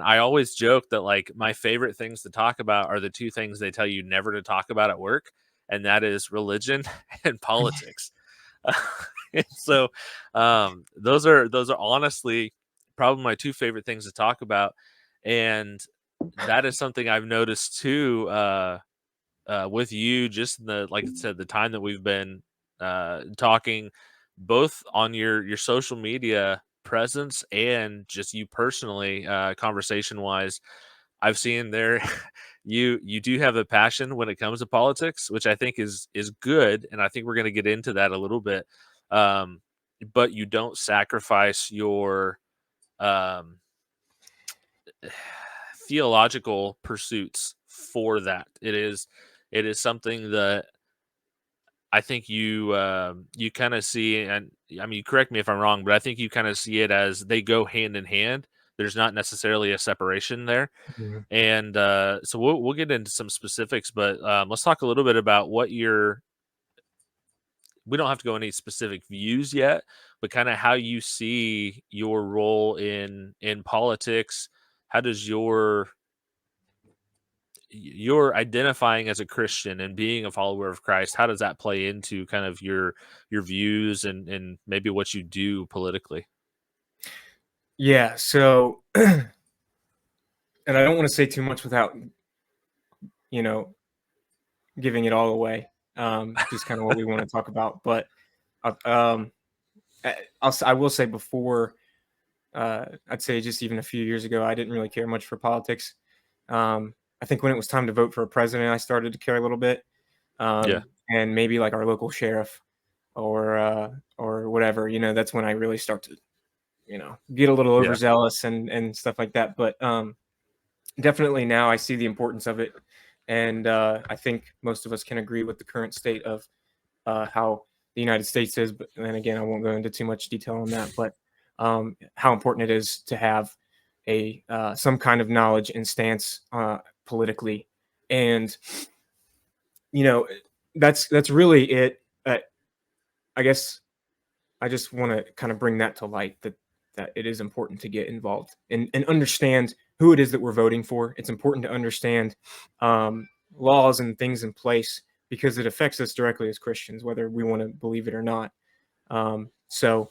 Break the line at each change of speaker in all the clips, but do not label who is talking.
I always joke that like my favorite things to talk about are the two things they tell you never to talk about at work, and that is religion and politics. So those are honestly probably my two favorite things to talk about, and that is something I've noticed too. With you, just in the like I said, the time that we've been talking, both on your social media presence and just you personally, conversation wise, I've seen there you do have a passion when it comes to politics, which I think is good, and I think we're going to get into that a little bit. Um, but you don't sacrifice your um, theological pursuits for that. It is something that I think you kind of see, and I mean, correct me if I'm wrong, but I think you kind of see it as they go hand in hand. There's not necessarily a separation there,
Mhm.
and so we'll get into some specifics, but let's talk a little bit about what your. We don't have to go any specific views yet, but kind of how you see your role in politics. How does your identifying as a Christian and being a follower of Christ, how does that play into kind of your views and maybe what you do politically?
Yeah. So, and I don't want to say too much without, you know, giving it all away. Just kind of what we want to talk about. But um, I will say before, I'd say just even a few years ago, I didn't really care much for politics. I think when it was time to vote for a president, I started to care a little bit.
Yeah,
And maybe like our local sheriff or whatever, that's when I really start to, get a little
yeah,
overzealous and stuff like that. But definitely now I see the importance of it. And I think most of us can agree with the current state of how the United States is. But then again, I won't go into too much detail on that. But how important it is to have a some kind of knowledge and stance politically, and you know that's really it. I guess I just want to kind of bring that to light that it is important to get involved and understand who it is that we're voting for. It's important to understand laws and things in place because it affects us directly as Christians, whether we want to believe it or not. So,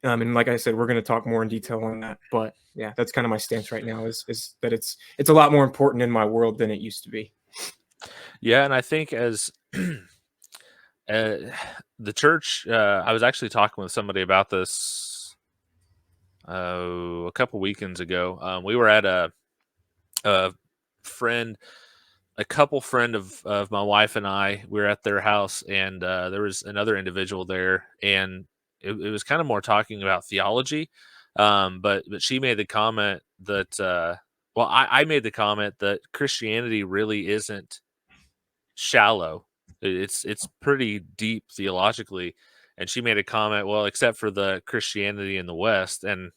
and like I said, we're going to talk more in detail on that. But yeah, that's kind of my stance right now is that it's a lot more important in my world than it used to be.
yeah. And I think as uh, the church, I was actually talking with somebody about this a couple weekends ago. We were at a friend, a couple friend of my wife and I. We were at their house, and there was another individual there, and it was kind of more talking about theology. But she made the comment that well, I made the comment that Christianity really isn't shallow. It's pretty deep theologically, and she made a comment, well, except for the Christianity in the West, and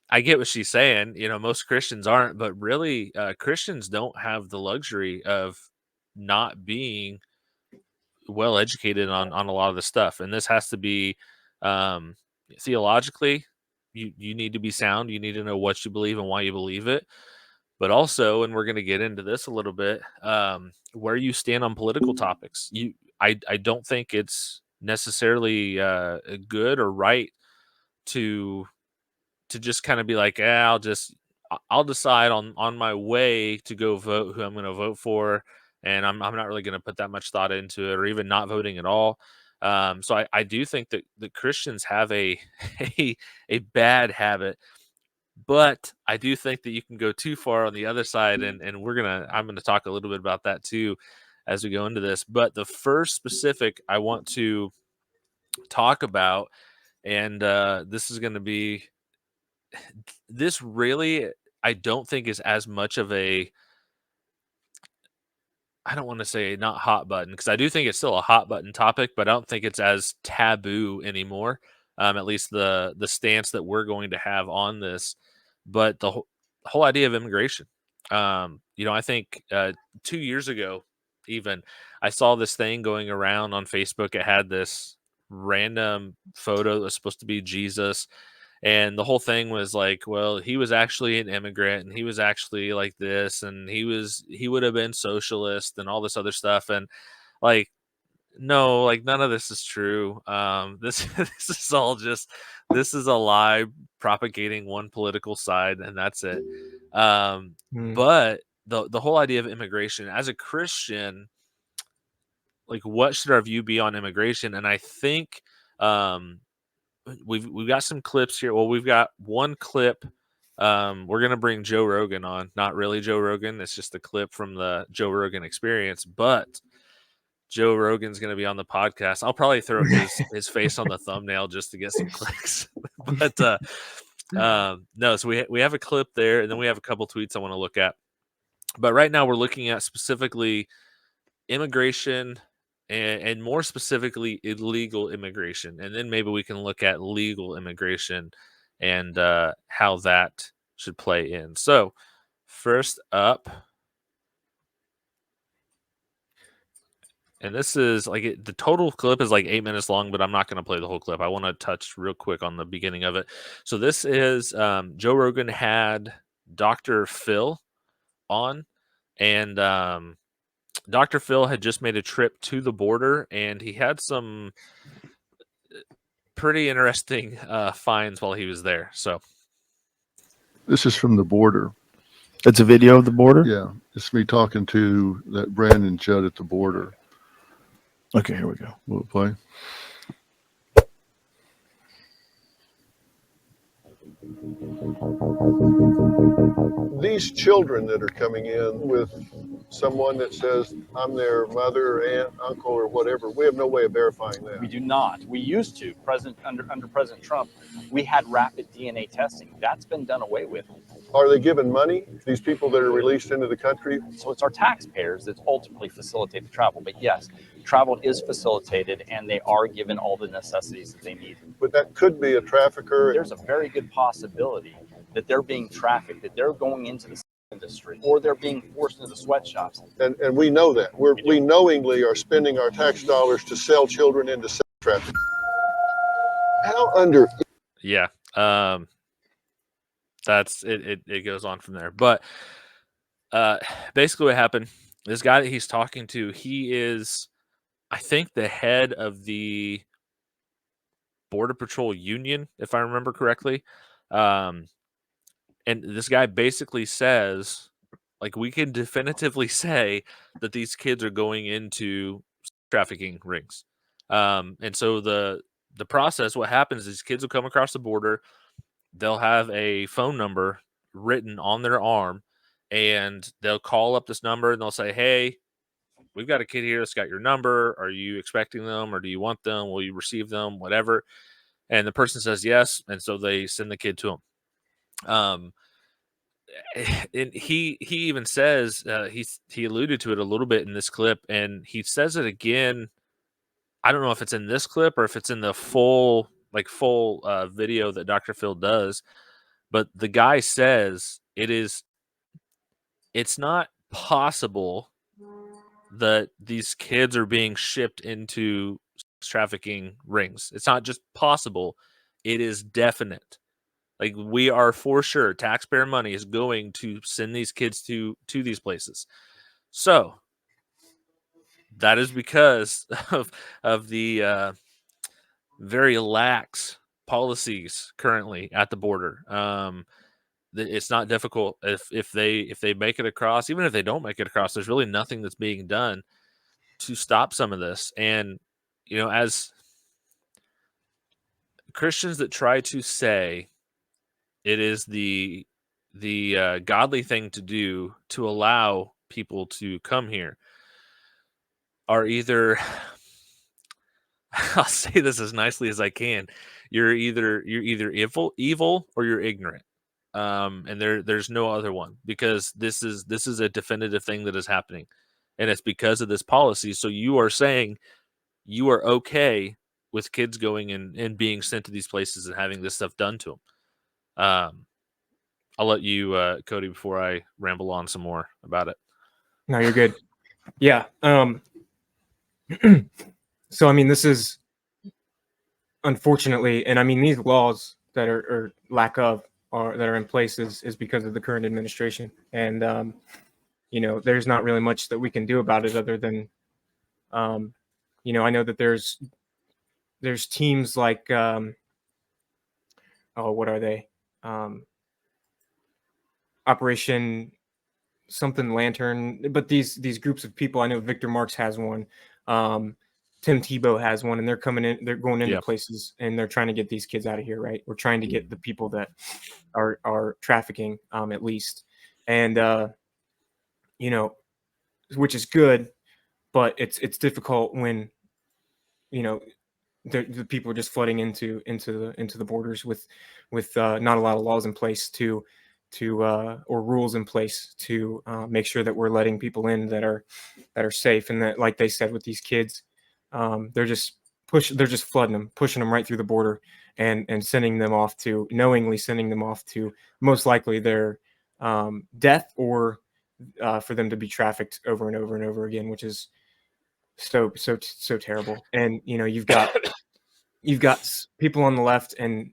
I get what she's saying. Most Christians aren't, but really, Christians don't have the luxury of not being well educated on a lot of the stuff, and this has to be um, theologically. You need to be sound. You need to know what you believe and why you believe it. But also, and we're going to get into this a little bit, where you stand on political topics. I don't think it's necessarily good or right to just kind of be like, I'll decide on my way to go vote who I'm going to vote for, and I'm not really going to put that much thought into it, or even not voting at all. So I do think that the Christians have a a a bad habit, but I do think that you can go too far on the other side, and I'm gonna talk a little bit about that too as we go into this. But the first specific I want to talk about, and this is going to be this really, I don't think is as much of a, I don't want to say not hot button, because I do think it's still a hot button topic, but I don't think it's as taboo anymore. At least the stance that we're going to have on this, but the whole idea of immigration. I think 2 years ago, even I saw this thing going around on Facebook. It had this random photo that was supposed to be Jesus, And the whole thing was like, well, he was actually an immigrant and he was actually like this and he would have been socialist and all this other stuff. And like, no, like none of this is true. This this is all just this is a lie propagating one political side, and that's it. But the whole idea of immigration as a Christian, like what should our view be on immigration? And I think um we've got some clips here. Well, we've got one clip. We're gonna bring Joe Rogan on. Not really Joe Rogan. It's just a clip from the Joe Rogan Experience. But Joe Rogan's gonna be on the podcast. I'll probably throw his face on the thumbnail just to get some clicks. But no. So we have a clip there, and then we have a couple tweets I want to look at. But right now we're looking at specifically immigration and more specifically illegal immigration, and then maybe we can look at legal immigration and how that should play in. So first up, and this is like the total clip is like 8 minutes long, but I'm not going to play the whole clip. I want to touch real quick on the beginning of it. So this is Joe Rogan had Dr. Phil on, and Dr. Phil had just made a trip to the border, and he had some pretty interesting finds while he was there. So
this is from the border.
It's a video of the border?
Yeah, it's me talking to that Brandon Judd at the border.
Okay, here we go.
Will it play? These children that are coming in with someone that says, I'm their mother, aunt, uncle, or whatever, we have no way of verifying that.
We do not. We used to. Under President Trump, we had rapid DNA testing. That's been done away with.
Are they given money, these people that are released into the country?
So it's our taxpayers that ultimately facilitate the travel. But yes, travel is facilitated, and they are given all the necessities that they need.
But that could be a trafficker.
There's a very good possibility that they're being trafficked, that they're going into the industry, or they're being forced into the sweatshops.
And we know that. We knowingly are spending our tax dollars to sell children into sex trafficking. How under...
Yeah. That's it. It goes on from there. But basically what happened, this guy that he's talking to, he is, I think, the head of the Border Patrol Union, if I remember correctly. And this guy basically says, like, we can definitively say that these kids are going into trafficking rings. And so the process, what happens is kids will come across the border. They'll have a phone number written on their arm, and they'll call up this number and they'll say, hey, we've got a kid here that's got your number. Are you expecting them, or do you want them? Will you receive them? Whatever. And the person says yes. And so they send the kid to him. And he even says, he alluded to it a little bit in this clip, and he says it again. I don't know if it's in this clip or if it's in the full video that Dr. Phil does, but the guy says it's not possible that these kids are being shipped into trafficking rings. It's not just possible. It is definite. Like, we are for sure, taxpayer money is going to send these kids to these places. So that is because of the very lax policies currently at the border. It's not difficult if they make it across. Even if they don't make it across, there's really nothing that's being done to stop some of this. And as Christians that try to say it is the godly thing to do to allow people to come here, are either I'll say this as nicely as I can. You're either evil or you're ignorant. And there's no other one, because this is a definitive thing that is happening, and it's because of this policy. So you are saying you are okay with kids going and being sent to these places and having this stuff done to them. I'll let you, Cody, before I ramble on some more about it.
No, you're good. Yeah. So, I mean, this is unfortunately, and I mean, these laws, that are or lack of or that are in place is because of the current administration. And there's not really much that we can do about it other than I know that there's teams like what are they? Operation something Lantern, but these groups of people, I know Victor Marks has one, Tim Tebow has one, and they're going into places and they're trying to get these kids out of here, right? We're trying to get the people that are trafficking, at least, and which is good, but it's difficult when the people are just flooding into the borders with not a lot of laws in place to or rules in place to make sure that we're letting people in that are safe, and that, like they said with these kids, they're just flooding them, pushing them right through the border, and knowingly sending them off to most likely their death, or for them to be trafficked over and over and over again, which is so terrible. And you've got people on the left, and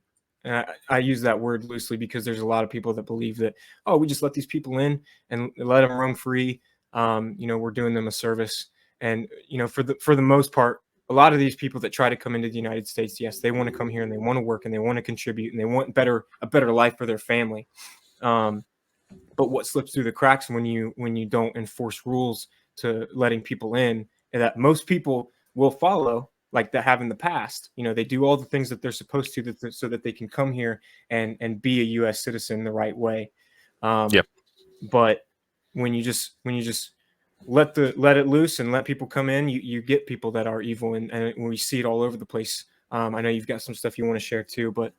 I use that word loosely because there's a lot of people that believe that, oh, we just let these people in and let them roam free. We're doing them a service. And for the most part, a lot of these people that try to come into the United States, yes, they want to come here and they want to work and they want to contribute and they want a better life for their family. But what slips through the cracks when you don't enforce rules to letting people in, and that most people will follow, like they have in the past. They do all the things that they're supposed to so that they can come here and be a U.S. citizen the right way. But when you just let it loose and let people come in, you get people that are evil, and we see it all over the place. I know you've got some stuff you want to share too, but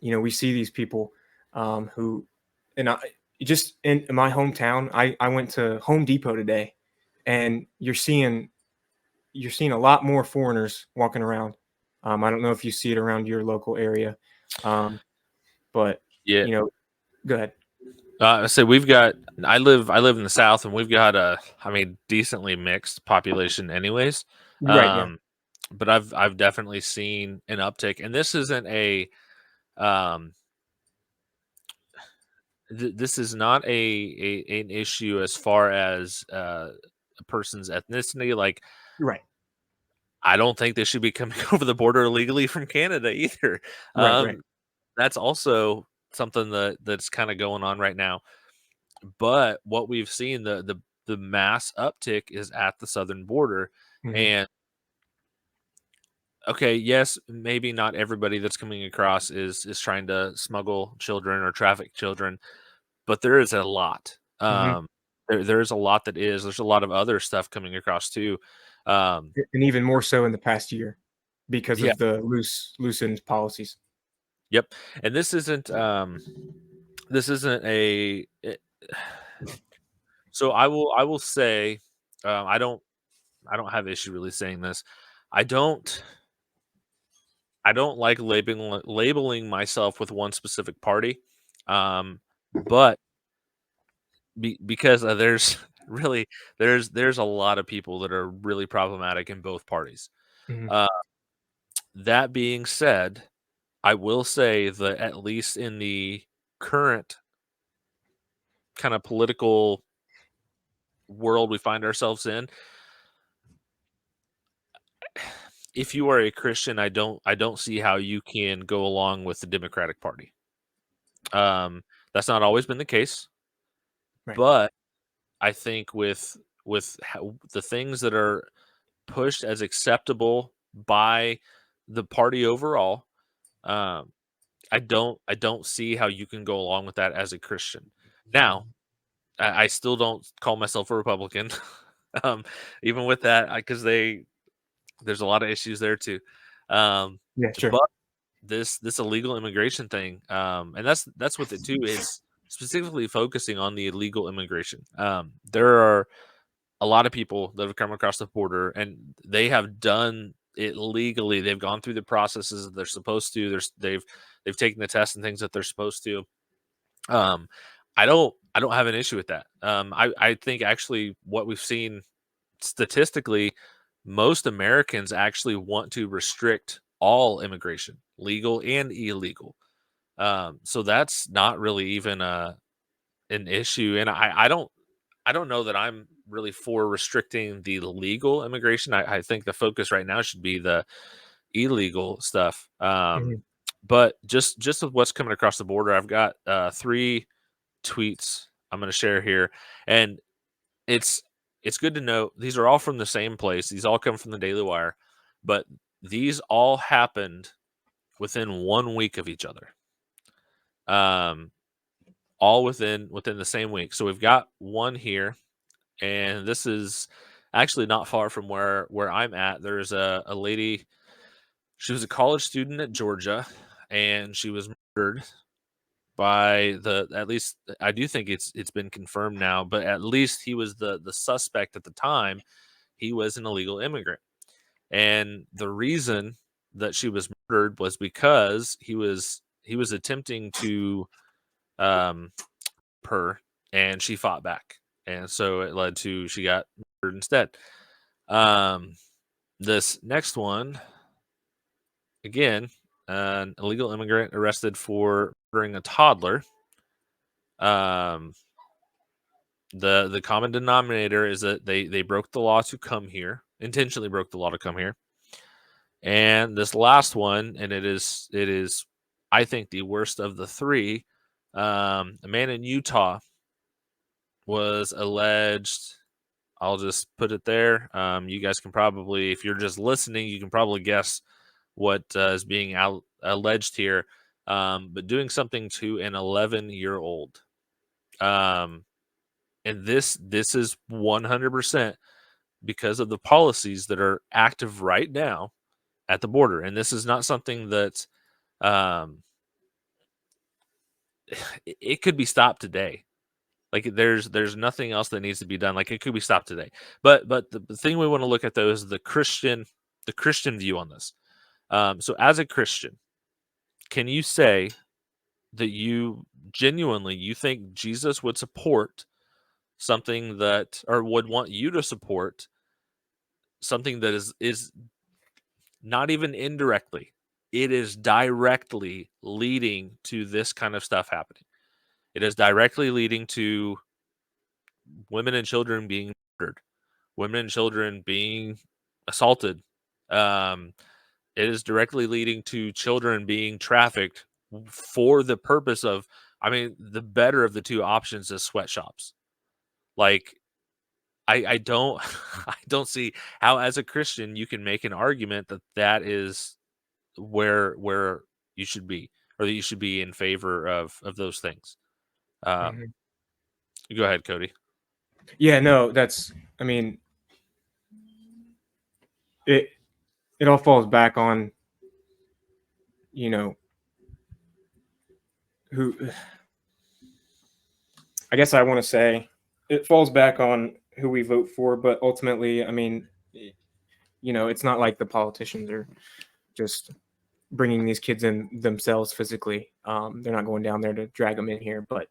we see these people who, and I just in my hometown, I went to Home Depot today, and you're seeing a lot more foreigners walking around. I don't know if you see it around your local area, but go ahead.
So I live in the South, and we've got decently mixed population anyways.
Right. Yeah.
But I've definitely seen an uptick, and this isn't this is not an issue as far as a person's ethnicity. Like,
Right.
I don't think they should be coming over the border illegally from Canada either.
Right.
That's also something that's kind of going on right now. But what we've seen, the mass uptick is at the southern border.
Mm-hmm.
And okay, yes, maybe not everybody that's coming across is trying to smuggle children or traffic children, but there is a lot.
Mm-hmm.
There's a lot there's a lot of other stuff coming across too.
And even more so in the past year because
Yeah.
of the loosened policies.
Yep. And this isn't so I will say, I don't have issue really saying this. I don't like labeling myself with one specific party. But because there's really there's a lot of people that are really problematic in both parties.
Mm-hmm.
That being said, I will say that at least in the current kind of political world we find ourselves in, if you are a Christian, I don't see how you can go along with the Democratic Party. That's not always been the case,
Right.
but I think with the things that are pushed as acceptable by the party overall, I don't see how you can go along with that as a Christian. Now, I still don't call myself a Republican, even with that, because there's a lot of issues there too.
Yeah, sure.
But this illegal immigration thing, and that's what it too is, specifically focusing on the illegal immigration. There are a lot of people that have come across the border and they have done it legally. They've gone through the processes that they're supposed to. They've taken the tests and things that they're supposed to. I don't have an issue with that. I think actually what we've seen statistically, most Americans actually want to restrict all immigration, legal and illegal. So that's not really even an issue. And I don't know that I'm really for restricting the legal immigration. I think the focus right now should be the illegal stuff.
Mhm.
But just with what's coming across the border, I've got 3 tweets I'm going to share here, and it's it's good to know these are all from the same place. These all come from the Daily Wire, but these all happened within 1 week of each other. Um, all within the same week. So we've got one here, and this is actually not far from where I'm at. There's a lady. She was a college student at Georgia, and she was murdered by the at least I do think it's been confirmed now, but at least he was the suspect at the time. He was an illegal immigrant. And the reason that she was murdered was because he was attempting to um her, and she fought back. And so it led to she got murdered instead. Um this next one, again, an illegal immigrant arrested for murdering a toddler. Um the common denominator is that they broke the law to come here, intentionally broke the law to come here. And this last one, and it is I think the worst of the 3. A man in Utah was alleged. I'll just put it there. You guys can probably, if you're just listening, you can probably guess what is being alleged here. But doing something to an 11-year-old. And this is 100% because of the policies that are active right now at the border. And this is not something that um, it could be stopped today. Like there's nothing else that needs to be done. Like it could be stopped today. But the thing we want to look at though is the Christian view on this. So as a Christian, can you say that you genuinely you think Jesus would support something that, or would want you to support something that is not even indirectly, it is directly leading to this kind of stuff happening. It is directly leading to women and children being murdered, women and children being assaulted. Um, it is directly leading to children being trafficked for the purpose of, I mean, the better of the 2 options is sweatshops. Like, I don't I don't see how as a Christian you can make an argument that that is where you should be, or that you should be in favor of those things. Um,
Mhm.
go ahead, Cody.
Yeah, no, that's. I mean, it it all falls back on, you know, who. I guess I want to say it falls back on who we vote for, but ultimately, I mean, it's not like the politicians are just bringing these kids in themselves physically. They're not going down there to drag them in here, but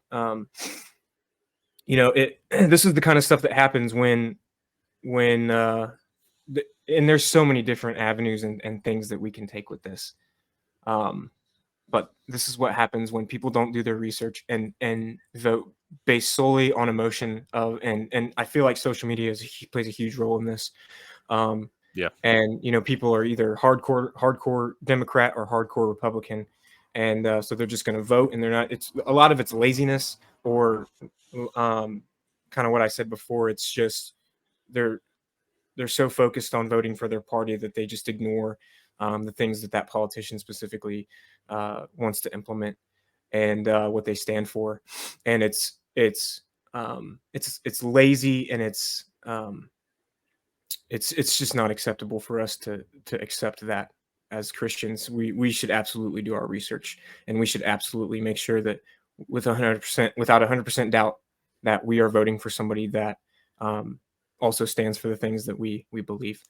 it. This is the kind of stuff that happens when and there's so many different avenues and things that we can take with this. Um, but this is what happens when people don't do their research and vote based solely on emotion of and I feel like social media plays a huge role in this. Um,
Yeah.
and people are either hardcore Democrat or hardcore Republican, and so they're just going to vote, and they're not. It's a lot of it's laziness or kind of what I said before. It's just they're they're so focused on voting for their party that they just ignore the things that politician specifically wants to implement and what they stand for. And it's lazy, and it's just not acceptable for us to accept that. As Christians, we should absolutely do our research, and we should absolutely make sure that without 100% doubt, that we are voting for somebody that also stands for the things that we believe.